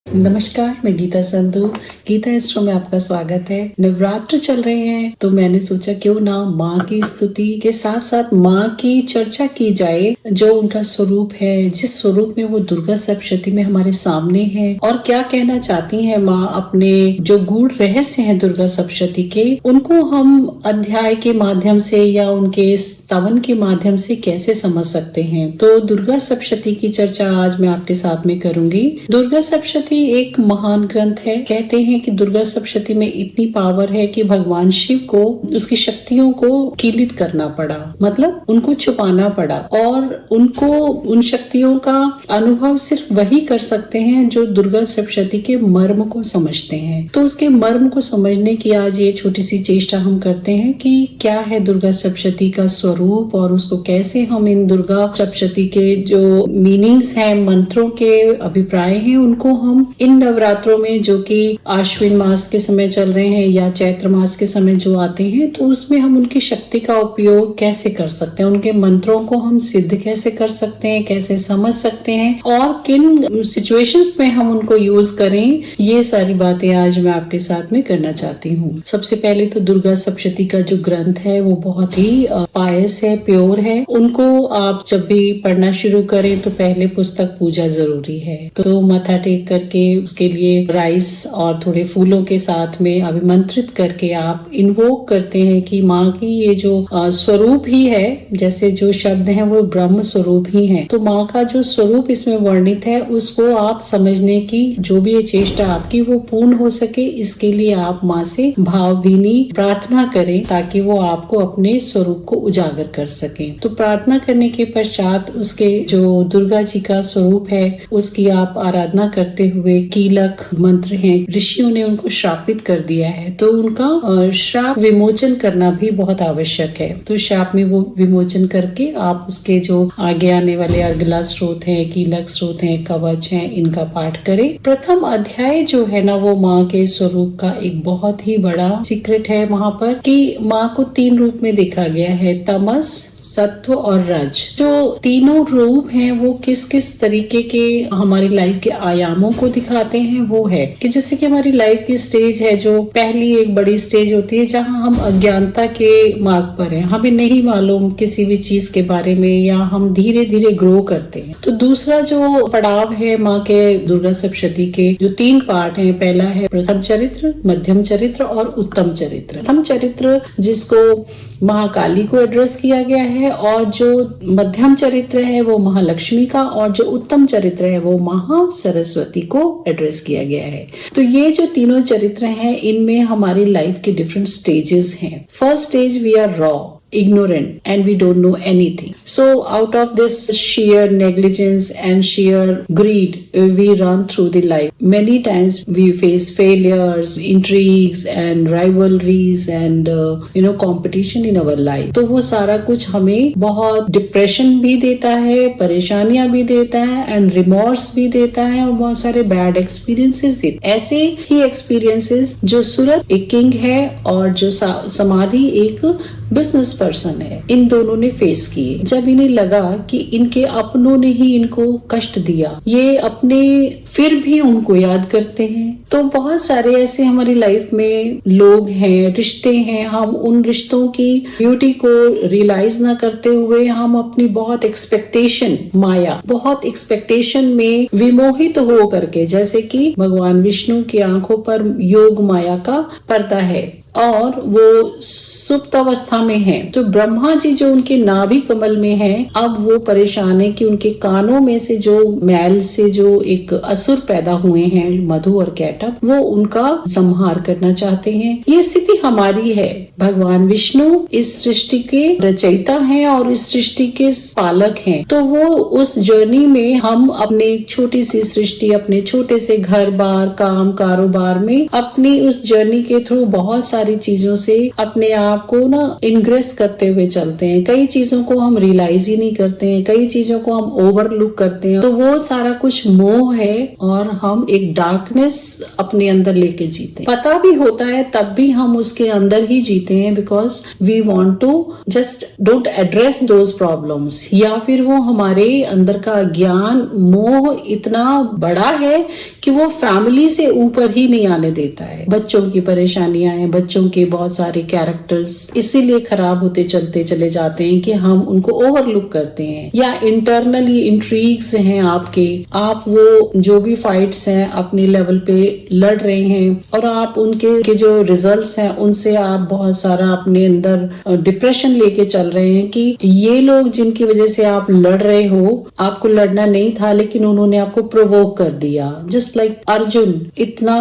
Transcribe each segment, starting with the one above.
नमस्कार, मैं गीता संधू। गीता एस्ट्रो में आपका स्वागत है। नवरात्र चल रहे हैं तो मैंने सोचा क्यों ना माँ की स्तुति के साथ साथ माँ की चर्चा की जाए, जो उनका स्वरूप है, जिस स्वरूप में वो दुर्गा सप्तशती में हमारे सामने है और क्या कहना चाहती है माँ। अपने जो गूढ़ रहस्य हैं दुर्गा सप्तशती के, उनको हम अध्याय के माध्यम से या उनके स्तवन के माध्यम से कैसे समझ सकते हैं। तो दुर्गा सप्तशती की चर्चा आज मैं आपके साथ में करूंगी। दुर्गा सप्तशती एक महान ग्रंथ है। कहते हैं कि दुर्गा सप्तशती में इतनी पावर है कि भगवान शिव को उसकी शक्तियों को कीलित करना पड़ा, मतलब उनको छुपाना पड़ा, और उनको उन शक्तियों का अनुभव सिर्फ वही कर सकते हैं जो दुर्गा सप्तशती के मर्म को समझते हैं। तो उसके मर्म को समझने की आज ये छोटी सी चेष्टा हम करते हैं कि क्या है दुर्गा सप्तशती का स्वरूप और उसको कैसे हम इन दुर्गा सप्तशती के जो मीनिंग्स हैं, मंत्रों के अभिप्राय हैं, उनको हम इन नवरात्रों में जो कि आश्विन मास के समय चल रहे हैं या चैत्र मास के समय जो आते हैं, तो उसमें हम उनकी शक्ति का उपयोग कैसे कर सकते हैं, उनके मंत्रों को हम सिद्ध कैसे कर सकते हैं, कैसे समझ सकते हैं और किन सिचुएशंस में हम उनको यूज करें, ये सारी बातें आज मैं आपके साथ में करना चाहती हूँ। सबसे पहले तो दुर्गा सप्तशती का जो ग्रंथ है वो बहुत ही पायस है, प्योर है। उनको आप जब भी पढ़ना शुरू करें तो पहले पुस्तक पूजा जरूरी है। तो माथा टेक करके उसके लिए राइस और थोड़े फूलों के साथ में अभिमंत्रित करके आप इन्वोक करते हैं कि माँ की ये जो स्वरूप ही है, जैसे जो शब्द हैं वो ब्रह्म स्वरूप ही हैं, तो माँ का जो स्वरूप इसमें वर्णित है उसको आप समझने की जो भी ये चेष्टा आपकी वो पूर्ण हो सके, इसके लिए आप माँ से भावभीनी प्रार्थना करें ताकि वो आपको अपने स्वरूप को उजागर कर सके। तो प्रार्थना करने के पश्चात उसके जो दुर्गा जी का स्वरूप है उसकी आप आराधना करते हुए कीलक मंत्र हैं, ऋषियों ने उनको श्रापित कर दिया है, तो उनका श्राप विमोचन करना भी बहुत आवश्यक है। तो श्राप में वो विमोचन करके आप उसके जो आगे आने वाले अगला स्रोत है, कीलक स्रोत है, कवच है, इनका पाठ करें। प्रथम अध्याय जो है ना वो माँ के स्वरूप का एक बहुत ही बड़ा सीक्रेट है वहाँ पर, कि माँ को 3 रूप में देखा गया है, तमस, सत्व और रज। जो तीनों रूप हैं वो किस किस तरीके के हमारी लाइफ के आयामों को दिखाते हैं, वो है कि जैसे कि हमारी लाइफ की स्टेज है, जो पहली एक बड़ी स्टेज होती है जहाँ हम अज्ञानता के मार्ग पर हैं, हमें नहीं मालूम किसी भी चीज के बारे में, या हम धीरे धीरे ग्रो करते हैं। तो दूसरा जो पड़ाव है माँ के दुर्गा सप्तशती के जो 3 पार्ट हैं, पहला है प्रथम चरित्र, मध्यम चरित्र और उत्तम चरित्र। प्रथम चरित्र जिसको महाकाली को एड्रेस किया गया है, और जो मध्यम चरित्र है वो महालक्ष्मी का, और जो उत्तम चरित्र है वो महासरस्वती को एड्रेस किया गया है। तो ये जो तीनों चरित्र हैं इनमें हमारी लाइफ के डिफरेंट स्टेजेस हैं। First stage we are raw, ignorant and we don't know anything. So out of this sheer negligence and sheer greed, we run through the life. Many times we face failures, intrigues and rivalries and competition in our life. तो वो सारा कुछ हमें बहुत depression भी देता है, परेशानियां भी देता है एंड रिमोर्स भी देता है, और बहुत सारे बैड एक्सपीरियंसेस देता है। ऐसे ही एक्सपीरियंसेस जो सूरत एक किंग है और जो समाधि एक बिजनेस पर्सन है, इन दोनों ने फेस किए। जब इन्हें लगा कि इनके अपनों ने ही इनको कष्ट दिया, ये अपने फिर भी उनको याद करते हैं। तो बहुत सारे ऐसे हमारी लाइफ में लोग हैं, रिश्ते हैं, हम उन रिश्तों की ब्यूटी को रियलाइज ना करते हुए हम अपनी बहुत एक्सपेक्टेशन, माया, बहुत एक्सपेक्टेशन में विमोहित हो करके, जैसे कि भगवान विष्णु की आंखों पर योग माया का पर्दा है और वो सुप्त अवस्था में है, तो ब्रह्मा जी जो उनके नाभि कमल में हैं, अब वो परेशान है कि उनके कानों में से जो मैल से जो एक असुर पैदा हुए हैं, मधु और कैटअप, वो उनका संहार करना चाहते हैं। ये स्थिति हमारी है। भगवान विष्णु इस सृष्टि के रचयिता हैं और इस सृष्टि के पालक हैं, तो वो उस जर्नी में हम अपने छोटी सी सृष्टि, अपने छोटे से घर बार, काम, कारोबार में अपनी उस जर्नी के थ्रू बहुत सारे सारी चीजों से अपने आप को ना इनग्रेस करते हुए चलते हैं। कई चीजों को हम रियलाइज ही नहीं करते हैं, कई चीजों को हम ओवरलुक करते हैं। तो वो सारा कुछ मोह है और हम एक डार्कनेस अपने अंदर लेके जीते हैं। पता भी होता है तब भी हम उसके अंदर ही जीते हैं, because we want to just don't address those problems. या फिर वो हमारे अंदर का ज्ञान मोह इतना बड़ा है कि वो फैमिली से ऊपर ही नहीं आने देता है। बच्चों की परेशानियां हैं, बच्चों के बहुत सारे कैरेक्टर्स इसीलिए खराब होते चलते चले जाते हैं कि हम उनको ओवरलुक करते हैं। या इंटरनली इंट्रीग्स हैं आपके, आप वो जो भी फाइट्स हैं अपने लेवल पे लड़ रहे हैं और आप उनके के जो रिजल्ट्स हैं उनसे आप बहुत सारा अपने अंदर डिप्रेशन लेके चल रहे हैं कि ये लोग जिनकी वजह से आप लड़ रहे हो, आपको लड़ना नहीं था लेकिन उन्होंने आपको प्रोवोक कर दिया। जस्ट लाइक अर्जुन, इतना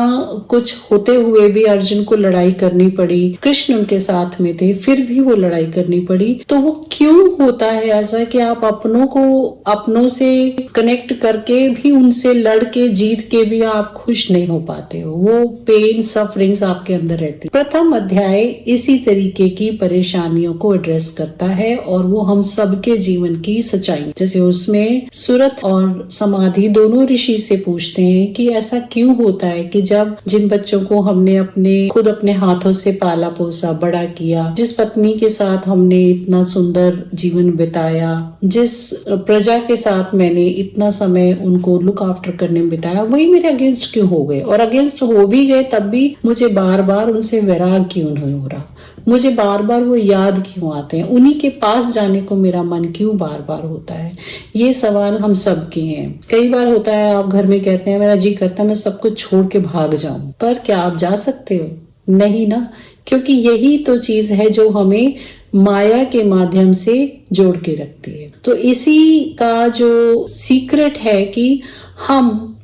कुछ होते हुए भी अर्जुन को लड़ाई करनी पड़ी, कृष्ण उनके साथ में थे फिर भी वो लड़ाई करनी पड़ी। तो वो क्यों होता है ऐसा कि आप अपनों को अपनों से कनेक्ट करके भी उनसे लड़ के जीत के भी आप खुश नहीं हो पाते हो? वो पेन सफरिंग्स आपके अंदर रहती। प्रथम अध्याय इसी तरीके की परेशानियों को एड्रेस करता है और वो हम सबके जीवन की सच्चाई, जैसे उसमें सुरत और समाधि दोनों ऋषि से पूछते हैं कि ऐसा क्यों होता है कि जब जिन बच्चों को हमने खुद अपने हाथों से पाला पोसा बड़ा किया, जिस पत्नी के साथ हमने इतना सुंदर जीवन बिताया, जिस प्रजा के साथ मैंने इतना समय उनको लुक आफ्टर करने में बिताया, वही मेरे अगेंस्ट क्यों हो गए? और अगेंस्ट हो भी गए तब भी मुझे बार बार उनसे वैराग क्यों नहीं हो रहा? मुझे बार बार वो याद क्यों आते हैं? उन्हीं के पास जाने को मेरा मन क्यों बार बार होता है? ये सवाल हम सबके हैं। कई बार होता है आप घर में कहते हैं मेरा जी करता है मैं सब कुछ छोड़ के भाग जाऊं, पर क्या आप जा सकते हो? नहीं ना, क्योंकि यही तो चीज है जो हमें माया के माध्यम से जोड़ के रखती है। तो इसी का जो सीक्रेट है कि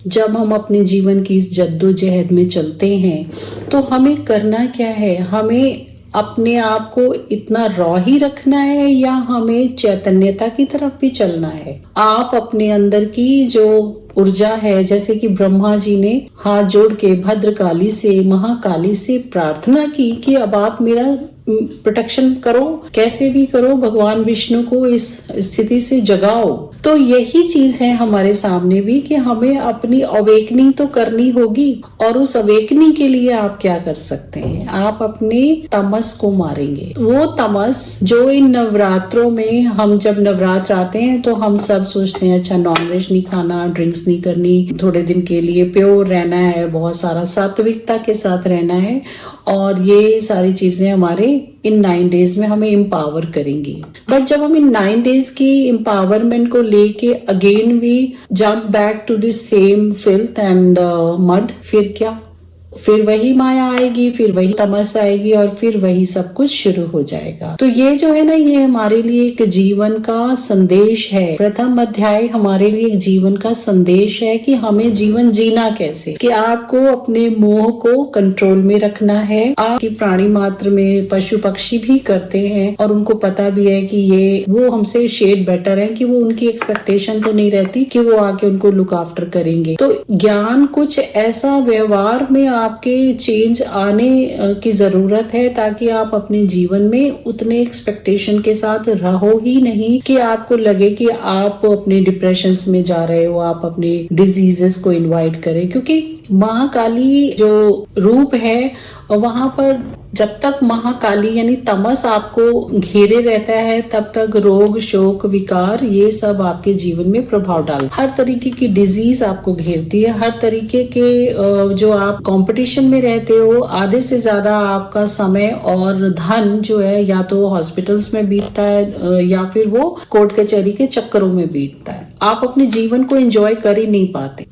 जब हम अपने जीवन की इस जद्दोजहद में चलते हैं तो हमें करना क्या है? हमें अपने आप को इतना रॉ ही रखना है या हमें चैतन्यता की तरफ भी चलना है? आप अपने अंदर की जो ऊर्जा है, जैसे कि ब्रह्मा जी ने हाथ जोड़ के भद्रकाली से महाकाली से प्रार्थना की कि अब आप मेरा प्रोटेक्शन करो, कैसे भी करो, भगवान विष्णु को इस स्थिति से जगाओ। तो यही चीज है हमारे सामने भी कि हमें अपनी अवेकनिंग तो करनी होगी। और उस अवेकनिंग के लिए आप क्या कर सकते हैं? आप अपने तमस को मारेंगे। वो तमस जो इन नवरात्रों में, हम जब नवरात्र आते हैं तो हम सब सोचते हैं अच्छा नॉनवेज नहीं खाना, ड्रिंक्स नहीं करनी, थोड़े दिन के लिए प्योर रहना है, बहुत सारा सात्विकता के साथ रहना है, और ये सारी चीजें हमारे इन 9 डेज में हमें एम्पावर करेंगी। बट जब हम इन 9 डेज की एम्पावरमेंट को लेके again we jump back to this same filth and mud, फिर क्या? फिर वही माया आएगी, फिर वही तमस आएगी और फिर वही सब कुछ शुरू हो जाएगा। तो ये जो है ना, ये हमारे लिए एक जीवन का संदेश है। प्रथम अध्याय हमारे लिए एक जीवन का संदेश है कि हमें जीवन जीना कैसे, कि आपको अपने मोह को कंट्रोल में रखना है। आपकी प्राणी मात्र में पशु पक्षी भी करते हैं और उनको पता भी है कि ये वो हमसे शेड बेटर है, कि वो उनकी एक्सपेक्टेशन तो नहीं रहती कि वो आके उनको लुक आफ्टर करेंगे। तो ज्ञान कुछ ऐसा व्यवहार में आपके चेंज आने की जरूरत है ताकि आप अपने जीवन में उतने एक्सपेक्टेशन के साथ रहो ही नहीं कि आपको लगे कि आप अपने डिप्रेशन में जा रहे हो, आप अपने डिजीजेस को इनवाइट करें। क्योंकि महाकाली जो रूप है वहां पर जब तक महाकाली यानी तमस आपको घेरे रहता है तब तक रोग शोक विकार ये सब आपके जीवन में प्रभाव डाल, हर तरीके की डिजीज आपको घेरती है। हर तरीके के जो आप कंपटीशन में रहते हो, आधे से ज्यादा आपका समय और धन जो है या तो हॉस्पिटल्स में बीतता है या फिर वो कोर्ट कचहरी के चक्करों में बीतता है। आप अपने जीवन को एंजॉय कर ही नहीं पाते।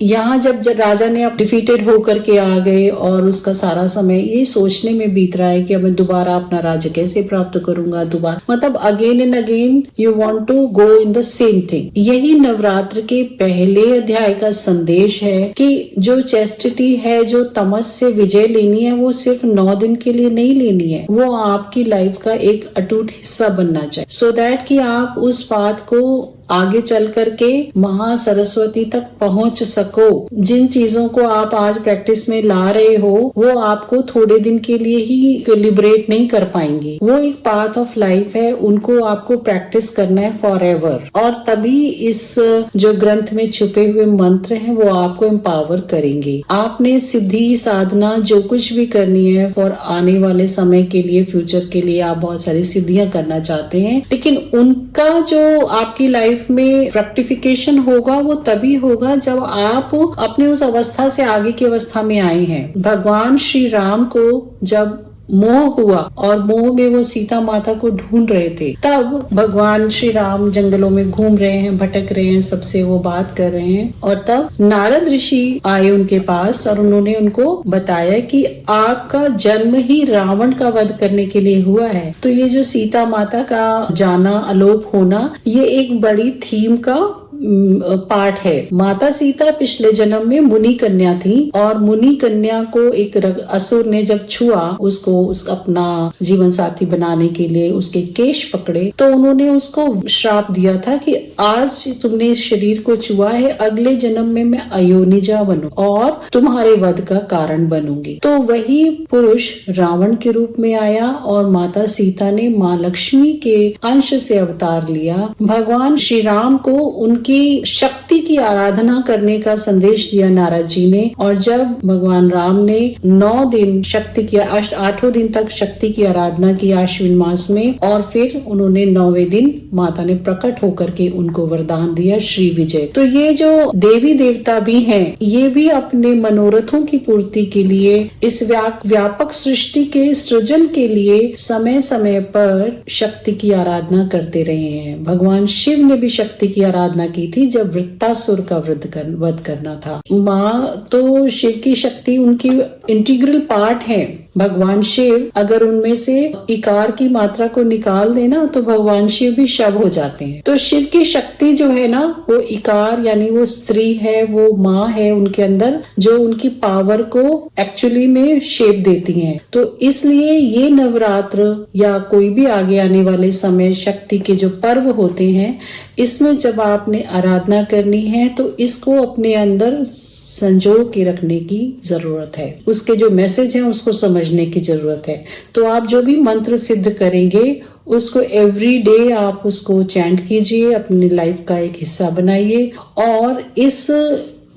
यहाँ जब राजा ने अब डिफीटेड होकर के आ गए और उसका सारा समय ये सोचने में बीत रहा है कि अब मैं दोबारा अपना राज्य कैसे प्राप्त करूंगा, दोबारा मतलब again and again you want to go in the same thing. यही नवरात्र के पहले अध्याय का संदेश है कि जो चेस्टिटी है, जो तमस से विजय लेनी है, वो सिर्फ 9 दिन के लिए नहीं लेनी है, वो आपकी लाइफ का एक अटूट हिस्सा बनना चाहिए, सो दैट कि आप उस बात को आगे चल करके महासरस्वती तक पहुंच सको। जिन चीजों को आप आज प्रैक्टिस में ला रहे हो वो आपको थोड़े दिन के लिए ही लिबरेट नहीं कर पाएंगी। वो एक पाथ ऑफ लाइफ है, उनको आपको प्रैक्टिस करना है फॉर एवर। और तभी इस जो ग्रंथ में छुपे हुए मंत्र हैं वो आपको एम्पावर करेंगे। आपने सिद्धि साधना जो कुछ भी करनी है फॉर आने वाले समय के लिए, फ्यूचर के लिए आप बहुत सारी सिद्धियां करना चाहते हैं, लेकिन उनका जो आपकी लाइफ में फ्रक्टिफिकेशन होगा वो तभी होगा जब आप अपने उस अवस्था से आगे की अवस्था में आए हैं। भगवान श्री राम को जब मोह हुआ और मोह में वो सीता माता को ढूंढ रहे थे, तब भगवान श्री राम जंगलों में घूम रहे हैं, भटक रहे हैं, सबसे वो बात कर रहे हैं, और तब नारद ऋषि आए उनके पास और उन्होंने उनको बताया कि आपका जन्म ही रावण का वध करने के लिए हुआ है। तो ये जो सीता माता का जाना, अलोप होना, ये एक बड़ी थीम का पार्ट है। माता सीता पिछले जन्म में मुनि कन्या थी और मुनि कन्या को एक असुर ने जब छुआ, उसको अपना जीवन साथी बनाने के लिए उसके केश पकड़े, तो उन्होंने उसको श्राप दिया था कि आज तुमने इस शरीर को छुआ है, अगले जन्म में मैं अयोनिजा बनूं और तुम्हारे वध का कारण बनूंगी। तो वही पुरुष रावण के रूप में आया और माता सीता ने माँ लक्ष्मी के अंश से अवतार लिया। भगवान श्री राम को उनकी शक्ति की आराधना करने का संदेश दिया नारद जी ने, और जब भगवान राम ने 9 दिन शक्ति की 8 दिन तक शक्ति की आराधना की आश्विन मास में, और फिर उन्होंने 9वें दिन माता ने प्रकट होकर के उनको वरदान दिया श्री विजय। तो ये जो देवी देवता भी हैं, ये भी अपने मनोरथों की पूर्ति के लिए, इस व्यापक सृष्टि के सृजन के लिए समय समय पर शक्ति की आराधना करते रहे हैं। भगवान शिव ने भी शक्ति की आराधना की थी जब वृत्तासुर का वध करना था। माँ तो शिव की शक्ति उनकी इंटीग्रल पार्ट है। भगवान शिव अगर उनमें से इकार की मात्रा को निकाल देना तो भगवान शिव भी शव हो जाते हैं। तो शिव की शक्ति जो है ना, वो इकार यानी वो स्त्री है, वो माँ है उनके अंदर, जो उनकी पावर को एक्चुअली में शेप देती हैं। तो इसलिए ये नवरात्र या कोई भी आगे आने वाले समय शक्ति के जो पर्व होते हैं, इसमें जब आपने आराधना करनी है तो इसको अपने अंदर संजो के रखने की जरूरत है। उसके जो मैसेज है उसको समझने की जरूरत है। तो आप जो भी मंत्र सिद्ध करेंगे उसको एवरी डे आप उसको चैंट कीजिए, अपनी लाइफ का एक हिस्सा बनाइए, और इस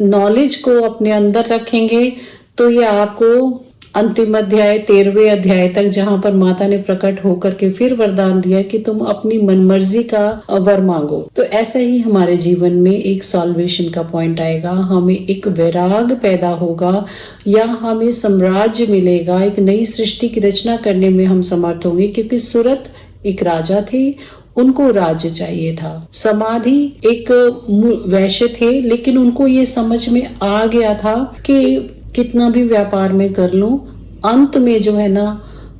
नॉलेज को अपने अंदर रखेंगे तो ये आपको अंतिम अध्याय 13वें अध्याय तक, जहां पर माता ने प्रकट होकर के फिर वरदान दिया कि तुम अपनी मनमर्जी का वर मांगो, तो ऐसा ही हमारे जीवन में एक सॉल्वेशन का पॉइंट आएगा। हमें एक वैराग पैदा होगा या हमें साम्राज्य मिलेगा, एक नई सृष्टि की रचना करने में हम समर्थ होंगे, क्योंकि सूरत एक राजा थे, उनको राज्य चाहिए था। समाधि एक वैश्य थे, लेकिन उनको ये समझ में आ गया था कि कितना भी व्यापार में कर लूं, अंत में जो है ना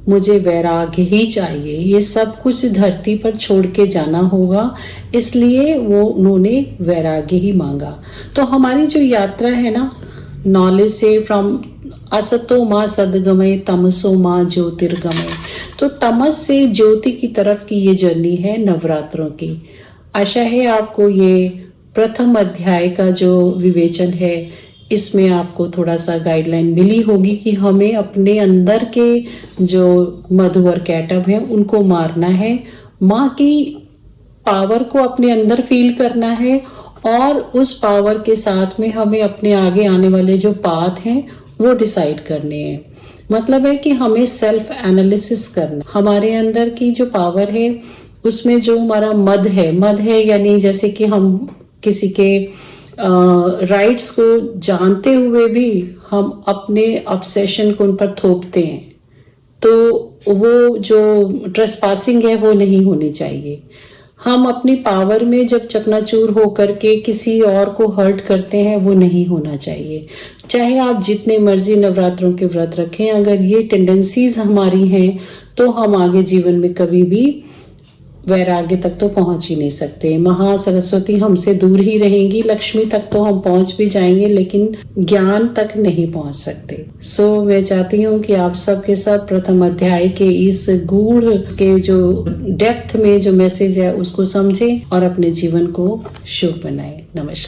मुझे वैराग्य ही चाहिए, ये सब कुछ धरती पर छोड़ के जाना होगा, इसलिए वो उन्होंने वैराग्य ही मांगा। तो हमारी जो यात्रा है ना, नॉलेज से फ्रॉम असतो माँ सदगमय तमसो माँ ज्योतिर्गमय, तो तमस से ज्योति की तरफ की ये जर्नी है नवरात्रों की। आशा है आपको ये प्रथम अध्याय का जो विवेचन है इसमें आपको थोड़ा सा गाइडलाइन मिली होगी कि हमें अपने अंदर के जो मधु और कैटअप है उनको मारना है, माँ की पावर को अपने अंदर फील करना है, और उस पावर के साथ में हमें अपने आगे आने वाले जो पाथ हैं वो डिसाइड करने हैं। मतलब है कि हमें सेल्फ एनालिसिस करना, हमारे अंदर की जो पावर है उसमें जो हमारा मद है यानी जैसे कि हम किसी के राइट्स को जानते हुए भी हम अपने ऑब्सेशन को उन पर थोपते हैं, तो वो जो ट्रेसपासिंग है वो नहीं होनी चाहिए। हम अपनी पावर में जब चकनाचूर होकर के किसी और को हर्ट करते हैं वो नहीं होना चाहिए। चाहे आप जितने मर्जी नवरात्रों के व्रत रखें, अगर ये टेंडेंसीज हमारी हैं तो हम आगे जीवन में कभी भी वैराग्य तक तो पहुंच ही नहीं सकते। महासरस्वती हमसे दूर ही रहेंगी, लक्ष्मी तक तो हम पहुंच भी जाएंगे लेकिन ज्ञान तक नहीं पहुंच सकते। सो मैं चाहती हूँ कि आप सब के सब प्रथम अध्याय के इस गूढ़ के जो डेप्थ में जो मैसेज है उसको समझें और अपने जीवन को शुभ बनाएं। नमस्कार।